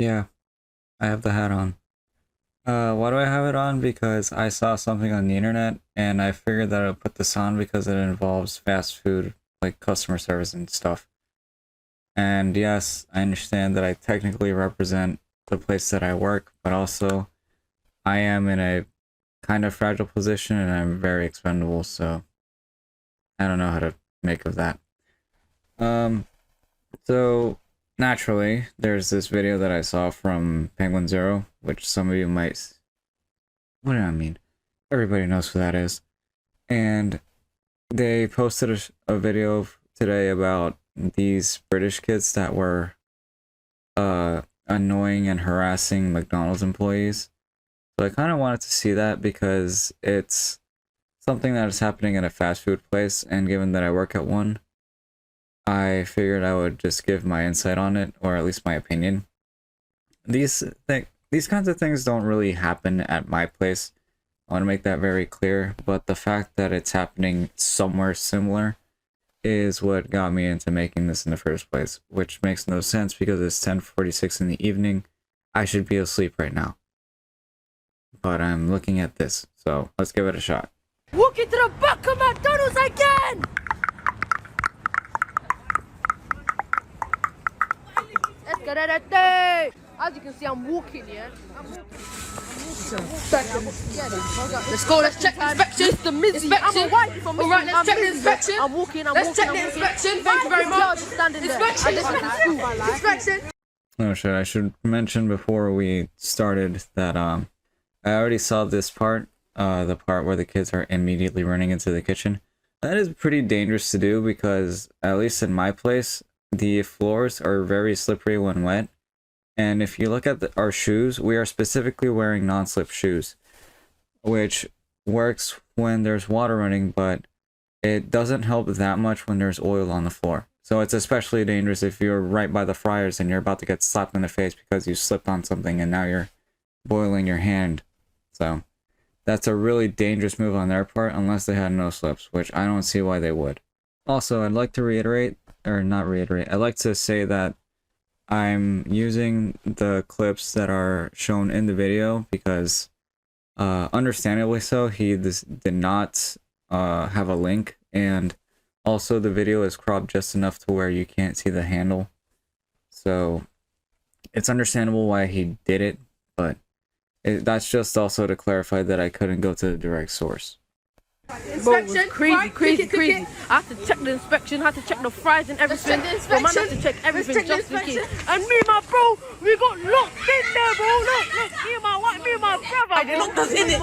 Yeah, I have the hat on. Why do I have it on? Because I saw something on the internet and I figured that I'll put this on because it involves fast food, like customer service and stuff. And yes, I understand that I technically represent the place that I work, but also I am in a kind of fragile position and I'm very expendable, so I don't know how to make of that. Um, so naturally, there's this video that I saw from Penguin Zero, which some of you might. What do I mean? Everybody knows who that is. And they posted a video today about these British kids that were annoying and harassing McDonald's employees. So I kind of wanted to see that because it's something that is happening at a fast food place, and given that I work at one, I figured I would just give my insight on it, or at least my opinion. These kinds of things don't really happen at my place. I want to make that very clear, but the fact that it's happening somewhere similar is what got me into making this in the first place, which makes no sense because it's 10:46 in the evening. I should be asleep right now. But I'm looking at this, so let's give it a shot. Walk into the back of McDonald's again! Let's get at it day! As you can see, I'm walking, yeah? Let's go, let's check the inspection. Mr. Mizzy, I'm a wife from Mr. Alright, let's check the inspection. I'm walking, Let's check the inspection. Thank you very much. Inspection. Inspection. Oh shit, I should mention before we started that I already saw this part, the part where the kids are immediately running into the kitchen. That is pretty dangerous to do because, at least in my place, the floors are very slippery when wet. And if you look at our shoes, we are specifically wearing non-slip shoes, which works when there's water running, but it doesn't help that much when there's oil on the floor. So it's especially dangerous if you're right by the fryers and you're about to get slapped in the face because you slipped on something and now you're boiling your hand. So that's a really dangerous move on their part unless they had no slips, which I don't see why they would. Also, I'd like to reiterate, or not reiterate, I'd like to say that I'm using the clips that are shown in the video because, understandably so, he did not have a link, and also the video is cropped just enough to where you can't see the handle. So it's understandable why he did it, but that's just also to clarify that I couldn't go to the direct source. Bro, it was crazy. I had to check the inspection, I had to check the fries and everything. Bro, man, I had to check everything just in case. And me and my bro, we got locked in there, bro. Look, me and my brother. They locked us in it.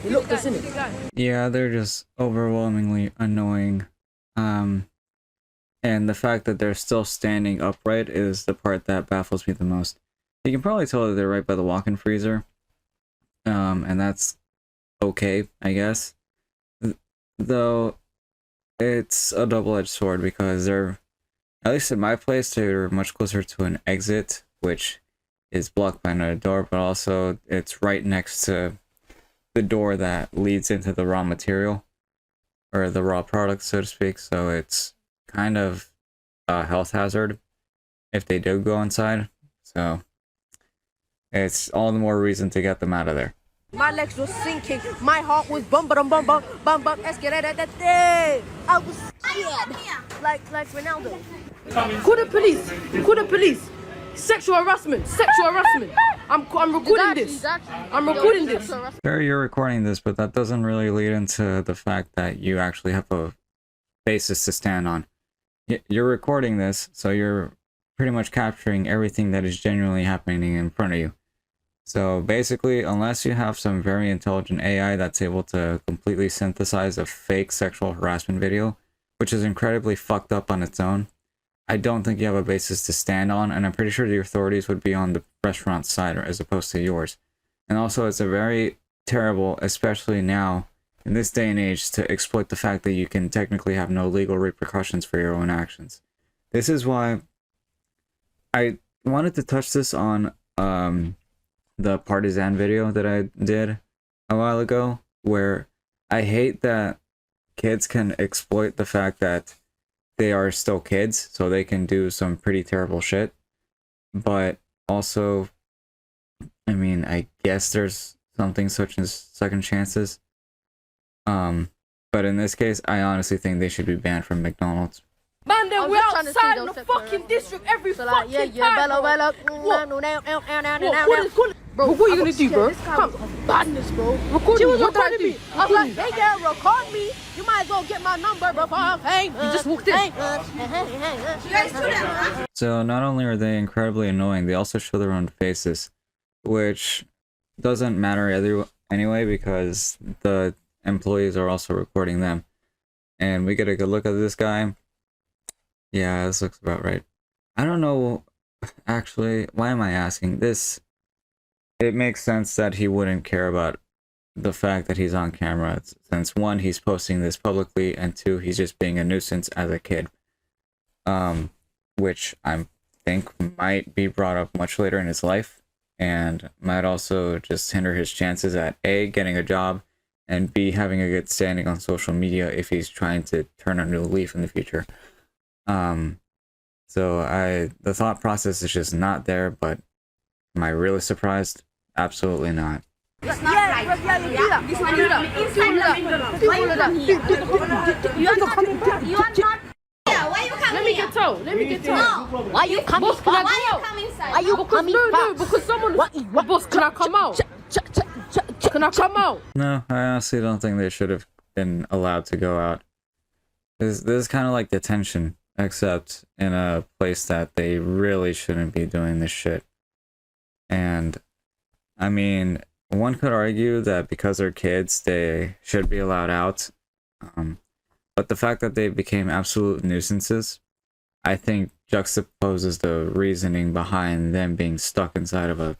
They locked us in it. Yeah, they're just overwhelmingly annoying. And the fact that they're still standing upright is the part that baffles me the most. You can probably tell that they're right by the walk-in freezer. And that's okay, I guess. Though it's a double-edged sword because they're, at least in my place, they're much closer to an exit, which is blocked by another door, but also it's right next to the door that leads into the raw material, or the raw product, so to speak. So it's kind of a health hazard if they do go inside. So it's all the more reason to get them out of there. My legs were sinking. My heart was bum bum bum bum bum bum. I was scared, like Ronaldo. Call the police. Call the police. Sexual harassment. I'm recording this. I'm recording this. Sure, you're recording this, but that doesn't really lead into the fact that you actually have a basis to stand on. You're recording this, so you're pretty much capturing everything that is genuinely happening in front of you. So basically, unless you have some very intelligent AI that's able to completely synthesize a fake sexual harassment video, which is incredibly fucked up on its own, I don't think you have a basis to stand on, and I'm pretty sure the authorities would be on the restaurant's side as opposed to yours. And also, it's a very terrible, especially now, in this day and age, to exploit the fact that you can technically have no legal repercussions for your own actions. This is why I wanted to touch this on, the Partisan video that I did a while ago, where I hate that kids can exploit the fact that they are still kids, so they can do some pretty terrible shit. but also, I mean, I guess there's something such as second chances. But in this case, I honestly think they should be banned from McDonald's. Man, then I'm we're just trying to see outside those the separate fucking areas. district every So fucking like, yeah, time, Bella, bro. Bella. What? Bro, what are you gonna do, bro? Come, Badness, bro. record me. What did I do? I was like, hey, girl, record me. You might as well get my number before I'm famous. You just walked in. So not only are they incredibly annoying, they also show their own faces, which doesn't matter anyway because the employees are also recording them. And we get a good look at this guy. Yeah, this looks about right. I don't know, actually, why am I asking this? It makes sense that he wouldn't care about the fact that he's on camera, since one, he's posting this publicly, and two, he's just being a nuisance as a kid. Which I think might be brought up much later in his life, and might also just hinder his chances at A, getting a job, and B, having a good standing on social media if he's trying to turn a new leaf in the future. So the thought process is just not there, but am I really surprised? Absolutely not. It's not right. You are not. Yeah, why you coming Let me here? get told. Let me get told. No. Why you coming Boss, can I fast? Why go you out? come inside? Why you Because coming no, fast? because someone. What? Boss, can I come out? Can I come out? No, I honestly don't think they should have been allowed to go out. This is kind of like detention, except in a place that they really shouldn't be doing this shit. And, I mean, one could argue that because they're kids, they should be allowed out. But the fact that they became absolute nuisances, I think juxtaposes the reasoning behind them being stuck inside of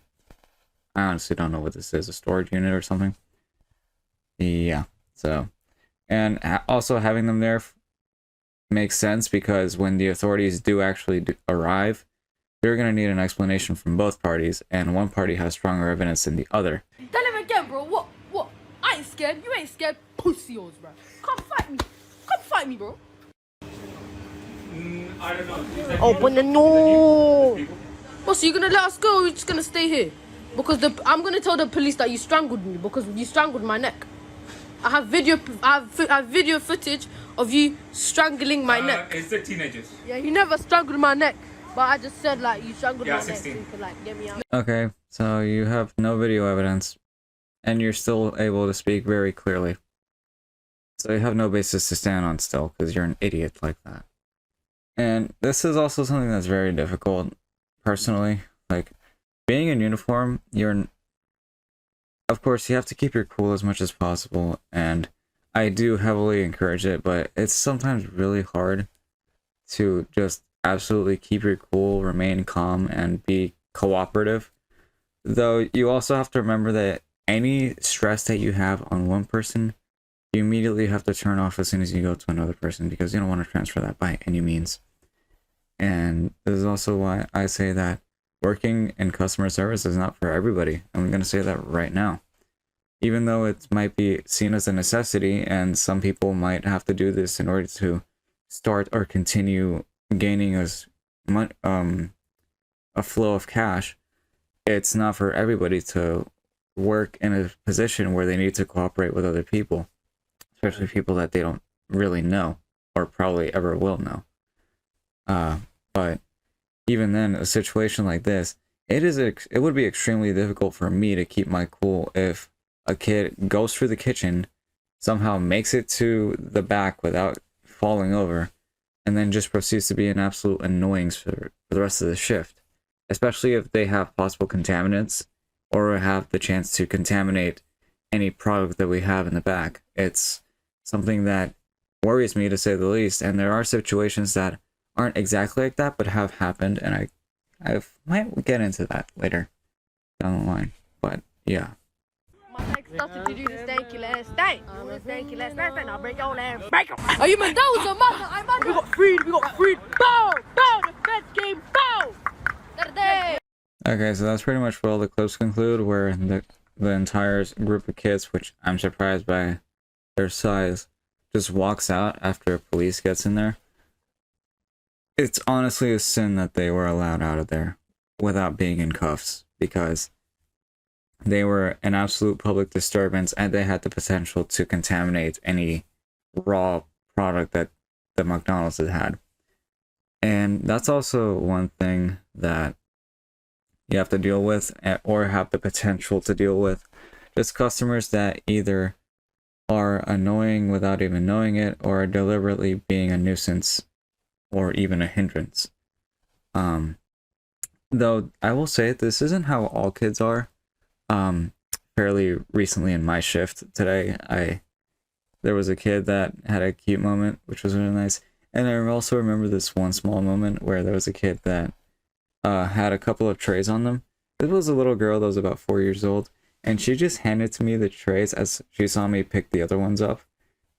I honestly don't know what this is, a storage unit or something. Yeah, so. And also having them there makes sense because when the authorities do actually arrive, they're going to need an explanation from both parties, and one party has stronger evidence than the other. Tell him again, bro. What? I ain't scared. You ain't scared. Pussy yours, bro. Come fight me. Come fight me, bro. I don't know. Open the door. Boss, you gonna let us go or you just gonna stay here? Because I'm gonna tell the police that you strangled me because you strangled my neck. I have video footage of you strangling my neck. It's the teenagers. Yeah, you never strangled my neck. But I just said like you strangled Yeah, my neck 16. so you could like get me out. Okay, so you have no video evidence, and you're still able to speak very clearly. So you have no basis to stand on still, because you're an idiot like that. And this is also something that's very difficult, personally. Like, being in uniform, of course, you have to keep your cool as much as possible, and I do heavily encourage it, but it's sometimes really hard to just absolutely keep your cool, remain calm, and be cooperative. Though you also have to remember that any stress that you have on one person, you immediately have to turn off as soon as you go to another person because you don't want to transfer that by any means. And this is also why I say that working in customer service is not for everybody. I'm going to say that right now. Even though it might be seen as a necessity and some people might have to do this in order to start or continue gaining a flow of cash, it's not for everybody to work in a position where they need to cooperate with other people, especially people that they don't really know or probably ever will know. But even then, a situation like this, it would be extremely difficult for me to keep my cool if a kid goes through the kitchen, somehow makes it to the back without falling over, and then just proceeds to be an absolute annoyance for the rest of the shift, especially if they have possible contaminants or have the chance to contaminate any product that we have in the back. It's something that worries me, to say the least, and there are situations that aren't exactly like that but have happened, and I might get into that later down the line. But yeah. My next started to do the stanky last night. Stanky last night, and I'll break your leg. Break 'em. Are you man? That was a man. We got freed. Bow, the best game, bow. Okay, so that's pretty much where all the clips conclude, where the entire group of kids, which I'm surprised by their size, just walks out after police gets in there. It's honestly a sin that they were allowed out of there. without being in cuffs because they were an absolute public disturbance and they had the potential to contaminate any raw product that the McDonald's had. And that's also one thing that you have to deal with or have the potential to deal with. Just customers that either are annoying without even knowing it or are deliberately being a nuisance or even a hindrance. Though I will say this isn't how all kids are. Fairly recently in my shift today, there was a kid that had a cute moment, which was really nice. And I also remember this one small moment where there was a kid that had a couple of trays on them. It was a little girl that was about 4 years old, and she just handed to me the trays as she saw me pick the other ones up.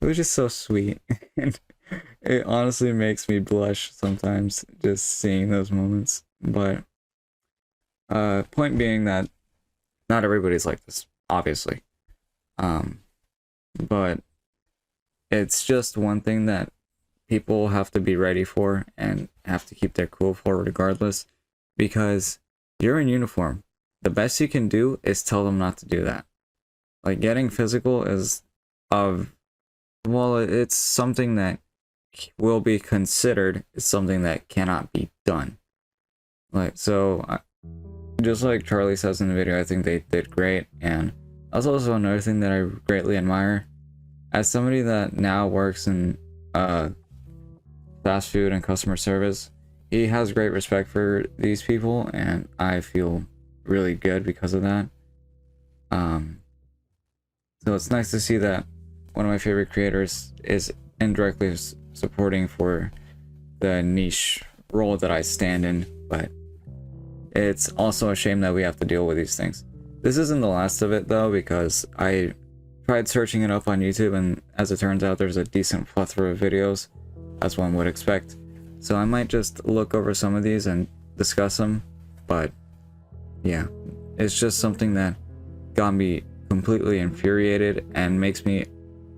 It was just so sweet, and it honestly makes me blush sometimes just seeing those moments. But point being that not everybody's like this, obviously. But it's just one thing that people have to be ready for and have to keep their cool for regardless, because you're in uniform. The best you can do is tell them not to do that. Like, getting physical is it's something that will be considered, it's something that cannot be done. Like, so just like Charlie says in the video, I think they did great. And that's also another thing that I greatly admire. As somebody that now works in fast food and customer service, he has great respect for these people, and I feel really good because of that. So it's nice to see that one of my favorite creators is indirectly supporting for the niche role that I stand in, but it's also a shame that we have to deal with these things. This isn't the last of it though, because I tried searching it up on YouTube, and as it turns out, there's a decent plethora of videos, as one would expect. So I might just look over some of these and discuss them, but yeah, it's just something that got me completely infuriated and makes me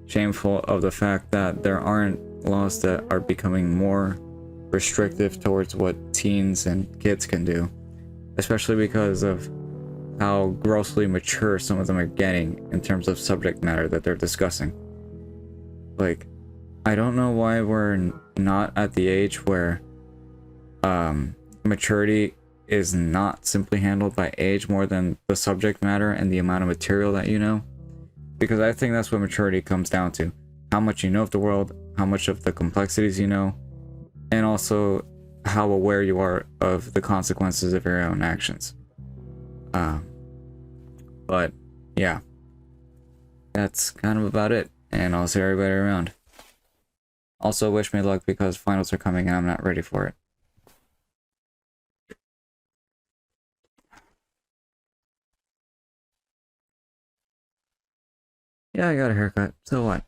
shameful of the fact that there aren't laws that are becoming more restrictive towards what teens and kids can do, especially because of how grossly mature some of them are getting in terms of subject matter that they're discussing. Like, I don't know why we're not at the age where maturity is not simply handled by age more than the subject matter and the amount of material that you know. Because I think that's what maturity comes down to. How much you know of the world, how much of the complexities you know, and also how aware you are of the consequences of your own actions. But yeah, that's kind of about it, and I'll see everybody around. Also, wish me luck because finals are coming and I'm not ready for it. Yeah, I got a haircut, so what?